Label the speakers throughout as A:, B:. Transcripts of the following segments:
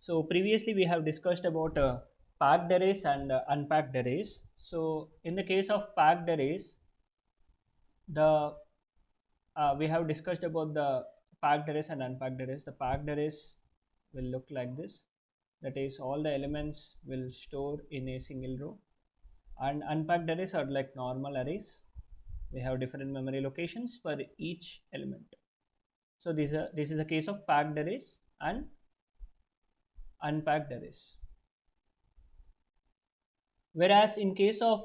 A: So previously we have discussed about packed arrays and unpacked arrays. So in the case of packed arrays, the we have discussed about the packed arrays and unpacked arrays. The packed arrays will look like this. That is, all the elements will store in a single row. And unpacked arrays are like normal arrays. We have different memory locations for each element. So this is a case of packed arrays and unpacked arrays. Whereas in case of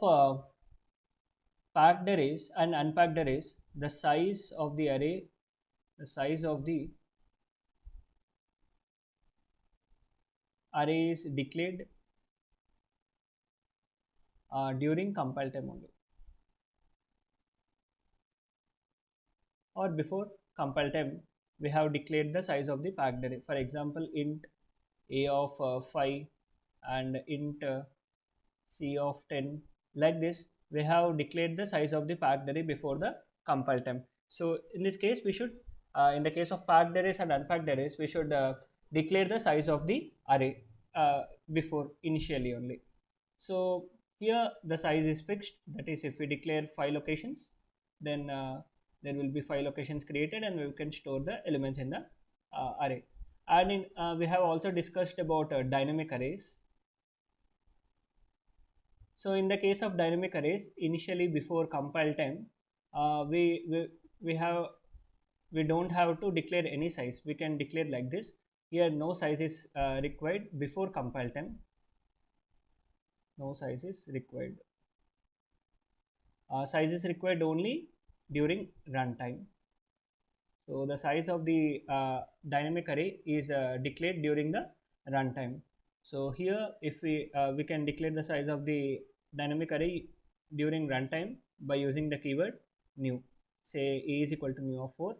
A: packed arrays and unpacked arrays, the size of the array, the size of the array is declared during compile time only, or before compile time we have declared the size of the packed array. For example, int a of 5 and int c of 10, like this we have declared the size of the packed array before the compile time. So in this case we should in the case of packed arrays and unpacked arrays, we should declare the size of the array before initially only. So here the size is fixed, that is, if we declare 5 locations, then there will be 5 locations created and we can store the elements in the array. And we have also discussed about dynamic arrays. So in the case of dynamic arrays, initially before compile time, uh, we, we we have we don't have to declare any size. We can declare like this. Here no size is required before compile time. No size is required. Size is required only during runtime. So the size of the dynamic array is declared during the runtime. So here, if we can declare the size of the dynamic array during runtime by using the keyword new. Say a is equal to new of 4.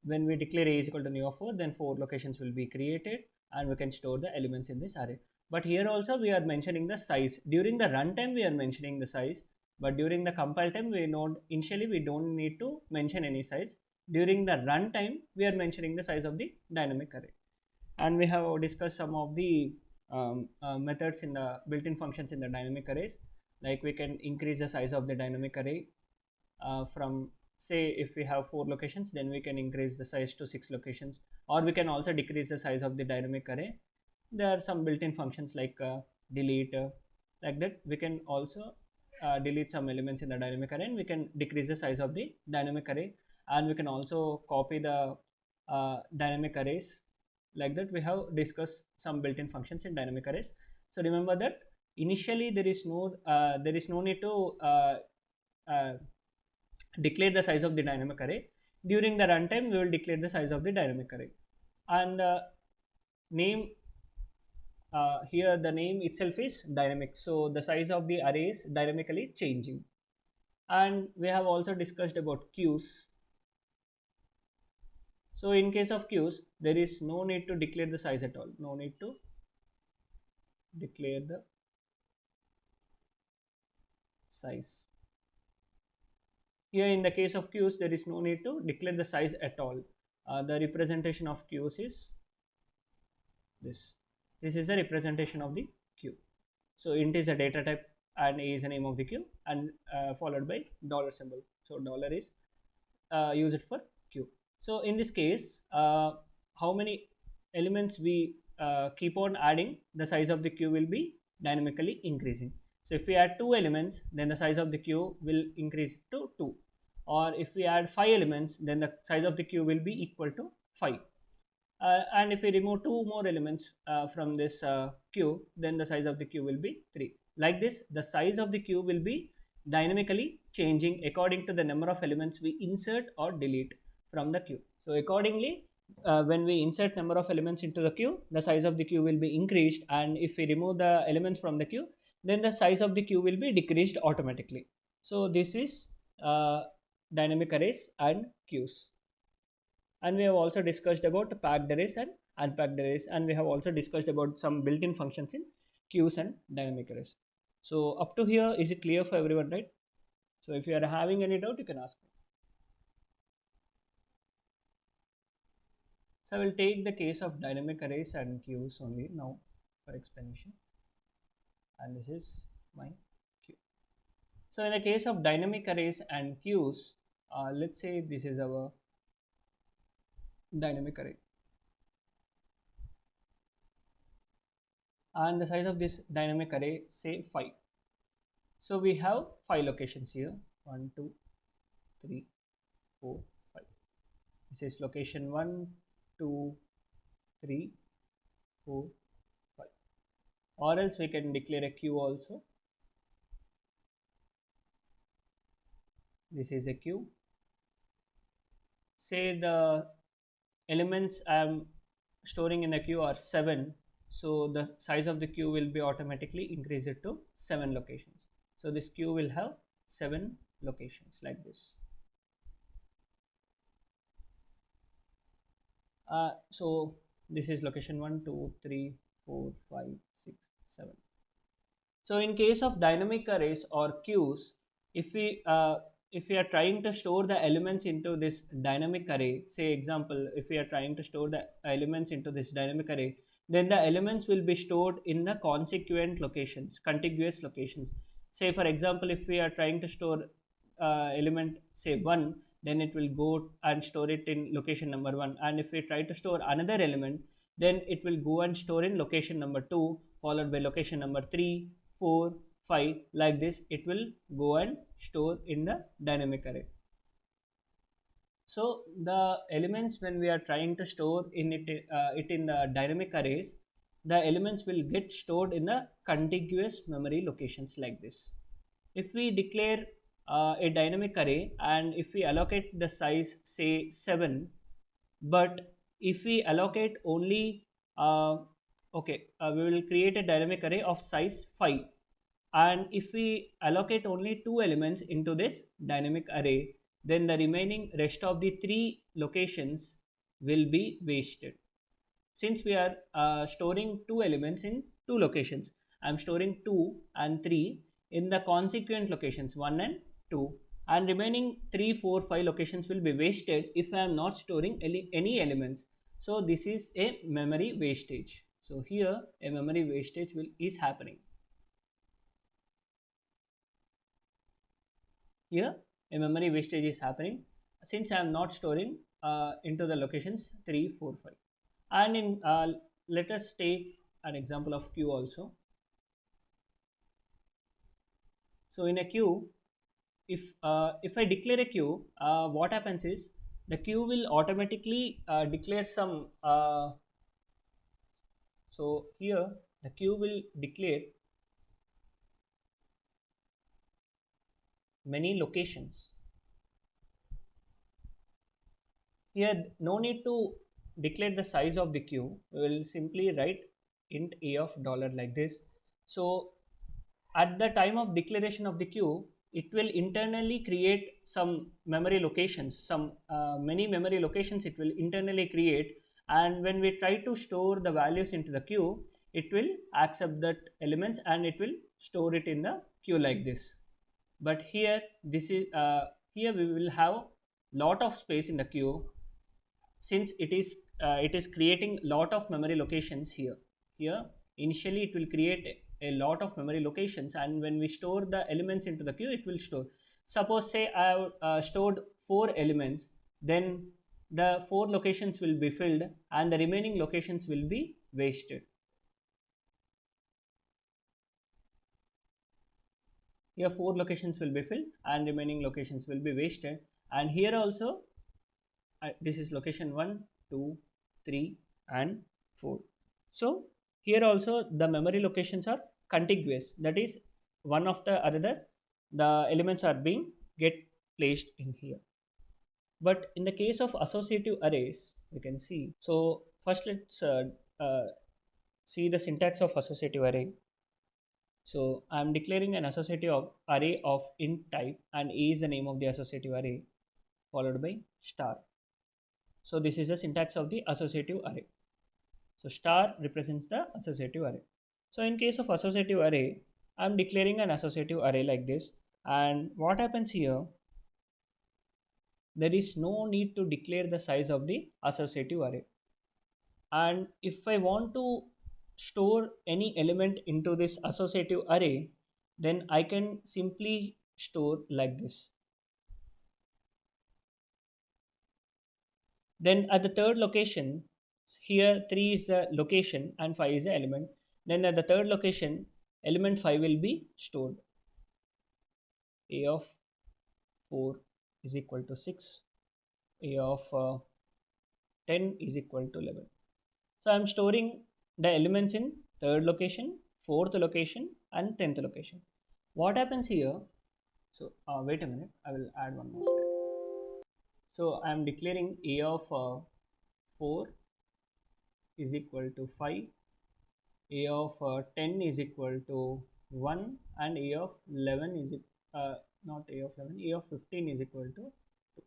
A: When we declare a is equal to new of 4, then 4 locations will be created and we can store the elements in this array. But here also we are mentioning the size. During the runtime we are mentioning the size, but during the compile time we know initially we don't need to mention any size. During the runtime we are mentioning the size of the dynamic array. And we have discussed some of the methods in the built-in functions in the dynamic arrays. Like we can increase the size of the dynamic array from, say, if we have 4 locations, then we can increase the size to 6 locations, or we can also decrease the size of the dynamic array. There are some built-in functions like delete, like that we can also delete some elements in the dynamic array and we can decrease the size of the dynamic array. And we can also copy the dynamic arrays. Like that we have discussed some built-in functions in dynamic arrays. So remember that initially there is no need to uh, declare the size of the dynamic array. During the runtime we will declare the size of the dynamic array. And name, here the name itself is dynamic, so the size of the array is dynamically changing. And we have also discussed about queues. So in case of queues, there is no need to declare the size at all. No need to declare the size. Here in the case of queues, there is no need to declare the size at all. The representation of queues is this. This is a representation of the queue. So int is a data type and a is the name of the queue, and followed by dollar symbol. So dollar is used for queue. So in this case, how many elements we keep on adding, the size of the queue will be dynamically increasing. So if we add 2 elements, then the size of the queue will increase to 2. Or if we add 5 elements, then the size of the queue will be equal to 5. And if we remove 2 more elements from this queue, then the size of the queue will be 3. Like this, the size of the queue will be dynamically changing according to the number of elements we insert or delete from the queue. So accordingly, when we insert number of elements into the queue, the size of the queue will be increased, and if we remove the elements from the queue, then the size of the queue will be decreased automatically. So this is dynamic arrays and queues. And we have also discussed about packed arrays and unpacked arrays, and we have also discussed about some built-in functions in queues and dynamic arrays. So up to here, is it clear for everyone, right? So if you are having any doubt, you can ask me. So I will take the case of dynamic arrays and queues only now for explanation, and this is my queue. So in the case of dynamic arrays and queues, let's say this is our dynamic array, and the size of this dynamic array, say 5. So we have 5 locations here, 1, 2, 3, 4, 5. This is location 1, 2, 3, 4, 5. Or else we can declare a queue also. This is a queue. Say the elements I am storing in the queue are 7, so the size of the queue will be automatically increased to 7 locations. So this queue will have 7 locations like this. So this is location 1, 2, 3, 4, 5, 6, 7. So in case of dynamic arrays or queues, if we are trying to store the elements into this dynamic array, say example, if we are trying to store the elements into this dynamic array, then the elements will be stored in the consequent locations, contiguous locations. Say for example, if we are trying to store element say 1, then it will go and store it in location number 1, and if we try to store another element, then it will go and store in location number 2, followed by location number 3, 4, 5, like this it will go and store in the dynamic array. So the elements, when we are trying to store in it in the dynamic arrays, the elements will get stored in the contiguous memory locations like this. If we declare a dynamic array and if we allocate the size say 7, but if we allocate only we will create a dynamic array of size 5, and if we allocate only 2 elements into this dynamic array, then the remaining rest of the 3 locations will be wasted. Since we are storing 2 elements in 2 locations, I am storing 2 and 3 in the consequent locations 1 and 2, and remaining 3, 4, 5 locations will be wasted if I am not storing any elements. So this is a memory wastage. So here a memory wastage is happening. Here a memory wastage is happening since I am not storing into the locations 3, 4, 5. And in let us take an example of queue also. So in a queue, if I declare a queue, what happens is the queue will automatically declare some so here the queue will declare many locations. Here no need to declare the size of the queue, we will simply write int a of dollar like this. So at the time of declaration of the queue, it will internally create some memory locations, some many memory locations it will internally create, and when we try to store the values into the queue, it will accept that elements and it will store it in the queue like this. But here this is here we will have lot of space in the queue, since it is creating lot of memory locations here. Initially it will create a lot of memory locations, and when we store the elements into the queue, it will store, suppose say I have stored 4 elements, then the 4 locations will be filled and the remaining locations will be wasted. Here 4 locations will be filled and remaining locations will be wasted, and here also this is location 1, 2, 3 and 4. So here also the memory locations are contiguous, that is one of the other the elements are being get placed in here. But in the case of associative arrays, we can see, so first let's see the syntax of associative array. So I am declaring an associative array of int type, and A is the name of the associative array, followed by star. So this is the syntax of the associative array. So star represents the associative array. So in case of associative array, I am declaring an associative array like this, and what happens here, there is no need to declare the size of the associative array. And if I want to store any element into this associative array, then I can simply store like this. Then at the third location, here 3 is the location and 5 is the element. Then at the third location, element 5 will be stored. A of 4 is equal to 6. A of 10 is equal to 11. So I'm storing the elements in third location, fourth location, and 10th location. What happens here? So wait a minute, I will add one more step. So I'm declaring A of 4 is equal to 5, A of 10 is equal to 1, and A of 11 is not A of 11, A of 15 is equal to 2.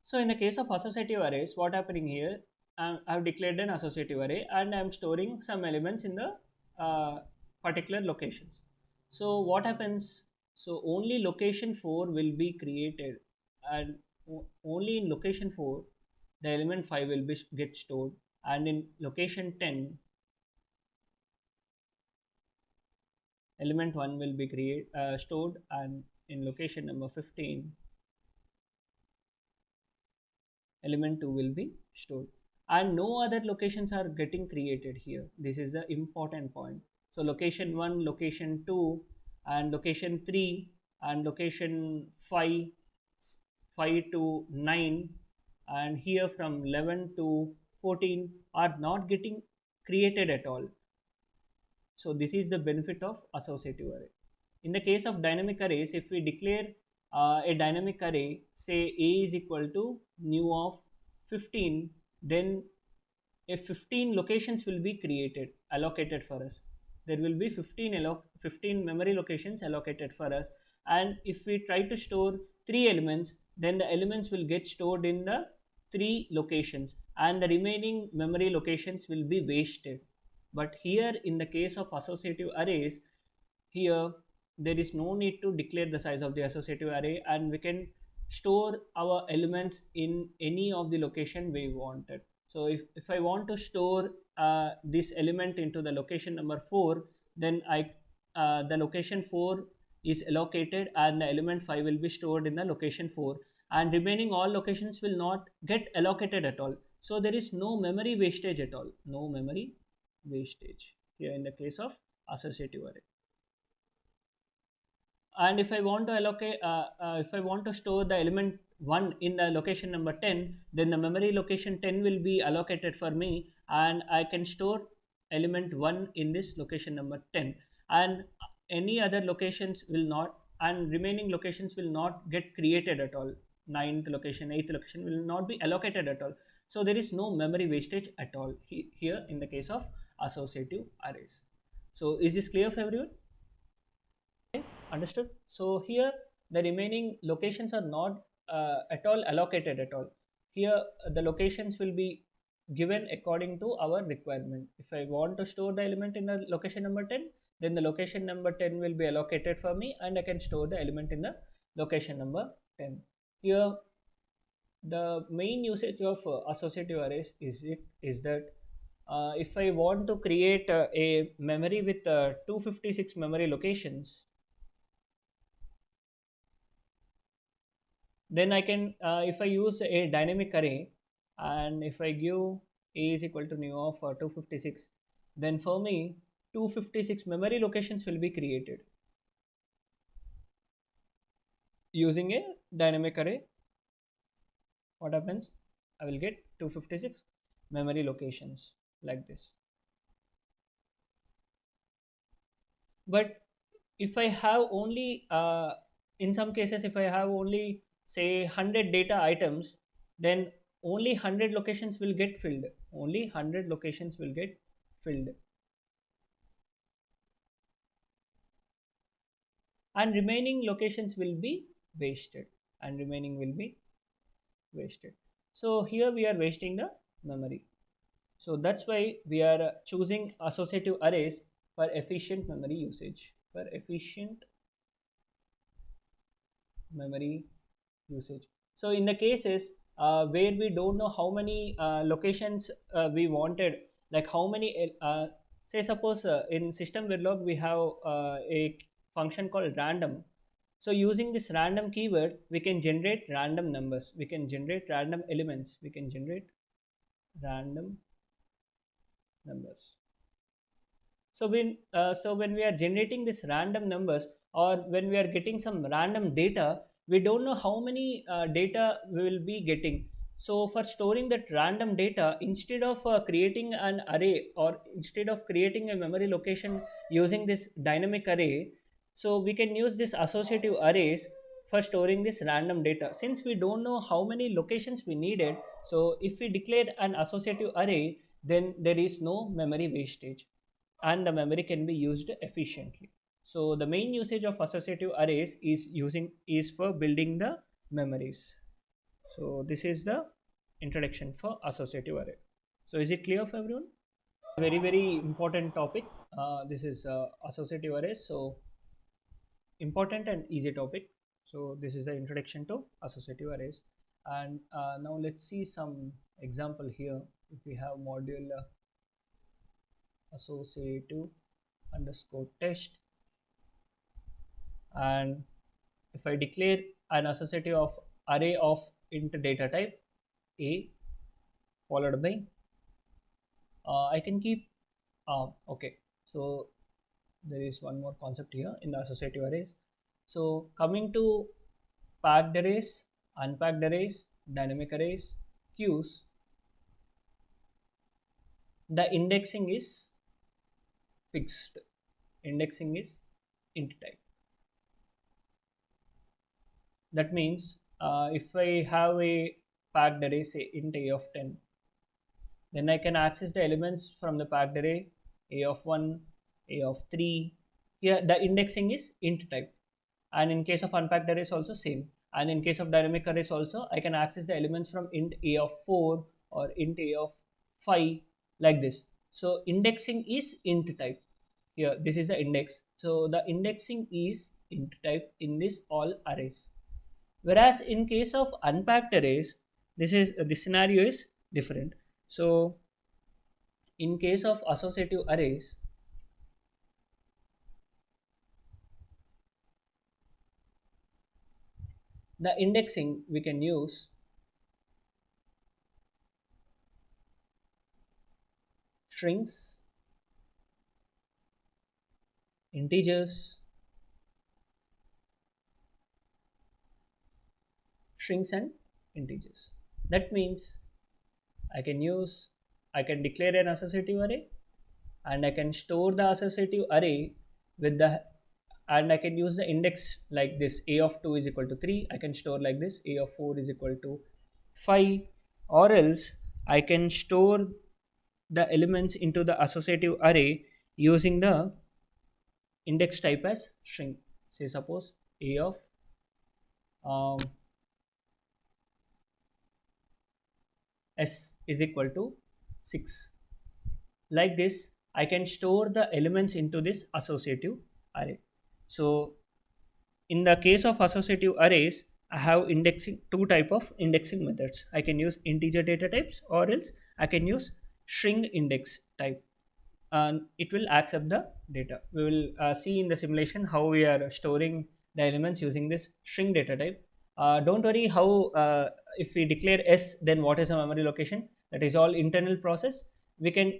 A: So in the case of associative arrays, what happening here? I've declared an associative array and I'm storing some elements in the particular locations. So what happens? So only location 4 will be created, and only in location 4 the element 5 will be get stored, and in location 10 element 1 will be stored, and in location number 15 element 2 will be stored, and no other locations are getting created here. This is the important point. So location 1, location 2, and location 3, and location 5, 5 to 9, and here from 11 to 14 are not getting created at all. So this is the benefit of associative array. In the case of dynamic arrays, if we declare a dynamic array, say A is equal to new of 15, then a 15 locations will be created, allocated for us. There will be 15 memory locations allocated for us, and if we try to store 3 elements, then the elements will get stored in the 3 locations, and the remaining memory locations will be wasted. But here in the case of associative arrays, here there is no need to declare the size of the associative array, and we can store our elements in any of the location we wanted. So if I want to store this element into the location number 4, then the location 4 is allocated and the element 5 will be stored in the location 4, and remaining all locations will not get allocated at all. So there is no memory wastage at all, no memory wastage here in the case of associative array. And if I want to allocate if I want to store the element 1 in the location number 10, then the memory location 10 will be allocated for me, and I can store element 1 in this location number 10, and any other locations will not, and remaining locations will not get created at all. Ninth location, 8th location will not be allocated at all. So there is no memory wastage at all here in the case of associative arrays. So is this clear for everyone? Understood? So here the remaining locations are not at all allocated at all. Here the locations will be given according to our requirement. If I want to store the element in the location number 10, then the location number 10 will be allocated for me, and I can store the element in the location number 10. Here the main usage of associative arrays is that if I want to create a memory with 256 memory locations, then I can if I use a dynamic array, and if I give A is equal to new of 256, then for me 256 memory locations will be created using a dynamic array. What happens? I will get 256 memory locations like this. But if I have only in some cases, if I have only say 100 data items, then only 100 locations will get filled, only 100 locations will get filled, and remaining locations will be wasted, and remaining will be wasted. So here we are wasting the memory. So that's why we are choosing associative arrays for efficient memory usage, for efficient memory usage. So in the cases where we don't know how many locations we wanted, like how many say suppose in system Verilog we have a function called random. So using this random keyword, we can generate random numbers, we can generate random elements, we can generate random numbers. So when we are generating this random numbers, or when we are getting some random data, we don't know how many data we will be getting. So for storing that random data, instead of creating an array, or instead of creating a memory location using this dynamic array, so we can use this associative arrays for storing this random data. Since we don't know how many locations we needed, so if we declare an associative array, then there is no memory wastage and the memory can be used efficiently. So the main usage of associative arrays is for building the memories. So this is the introduction for associative array. So is it clear for everyone? Very important topic. This is associative arrays. So important and easy topic. So this is the introduction to associative arrays. And now let's see some example here. If we have module associative underscore test, and if I declare an associative of array of int data type a followed by I can keep okay. So there is one more concept here in the associative arrays. So coming to packed arrays, unpacked arrays, dynamic arrays, queues, the indexing is fixed. Indexing is int type. That means if I have a packed array, say int a of 10, then I can access the elements from the packed array a of 1, a of 3. Here the indexing is int type. And in case of unpacked arrays also same. And in case of dynamic arrays also, I can access the elements from int a of 4 or int a of 5, like this. So indexing is int type. Here this is the index. So the indexing is int type in this all arrays. Whereas in case of unpacked arrays, this scenario is different. So in case of associative arrays, the indexing we can use strings, integers, strings and integers. That means I can declare an associative array, and I can store the associative array with the, and I can use the index like this. A of 2 is equal to 3. I can store like this. A of 4 is equal to 5. Or else I can store the elements into the associative array using the index type as string. Say suppose A of um, s is equal to 6. Like this, I can store the elements into this associative array. So in the case of associative arrays, I have indexing, two type of indexing methods. I can use integer data types, or else I can use string index type, and it will accept the data. We will see in the simulation how we are storing the elements using this string data type. Don't worry how if we declare s, then what is a memory location, that is all internal process. We can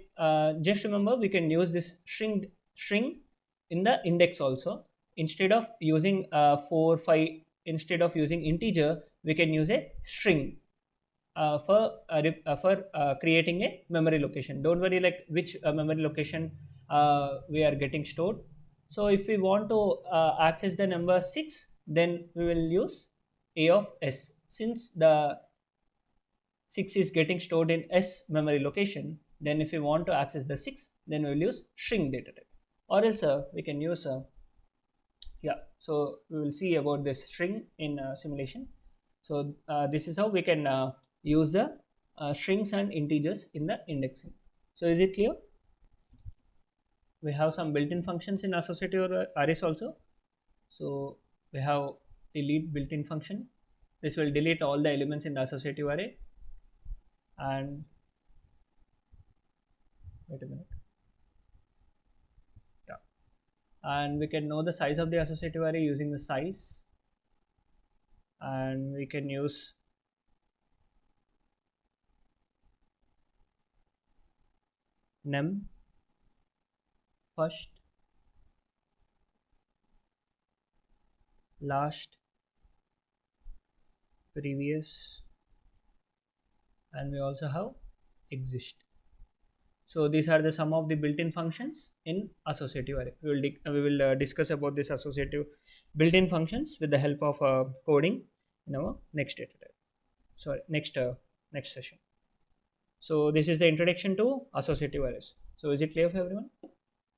A: just remember, we can use this string in the index also. Instead of using 4 5, instead of using integer, we can use a string for creating a memory location. Don't worry like which memory location we are getting stored. So if we want to access the number 6, then we will use a of s. Since the 6 is getting stored in s memory location, then if we want to access the 6, then we will use string data type. Or else we can use yeah, so we will see about this string in simulation. So this is how we can use the strings and integers in the indexing. So is it clear? We have some built-in functions in associative arrays also. So we have delete built-in function, This will delete all the elements in the associative array. And wait a minute. Yeah. And we can know the size of the associative array using the size, and we can use num first, last, previous, and we also have exist. So these are the some of the built-in functions in associative array. We will discuss about this associative built-in functions with the help of coding in our next tutorial. Sorry, next session. So this is the introduction to associative arrays. So is it clear for everyone? If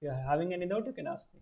A: you are having any doubt, you can ask me.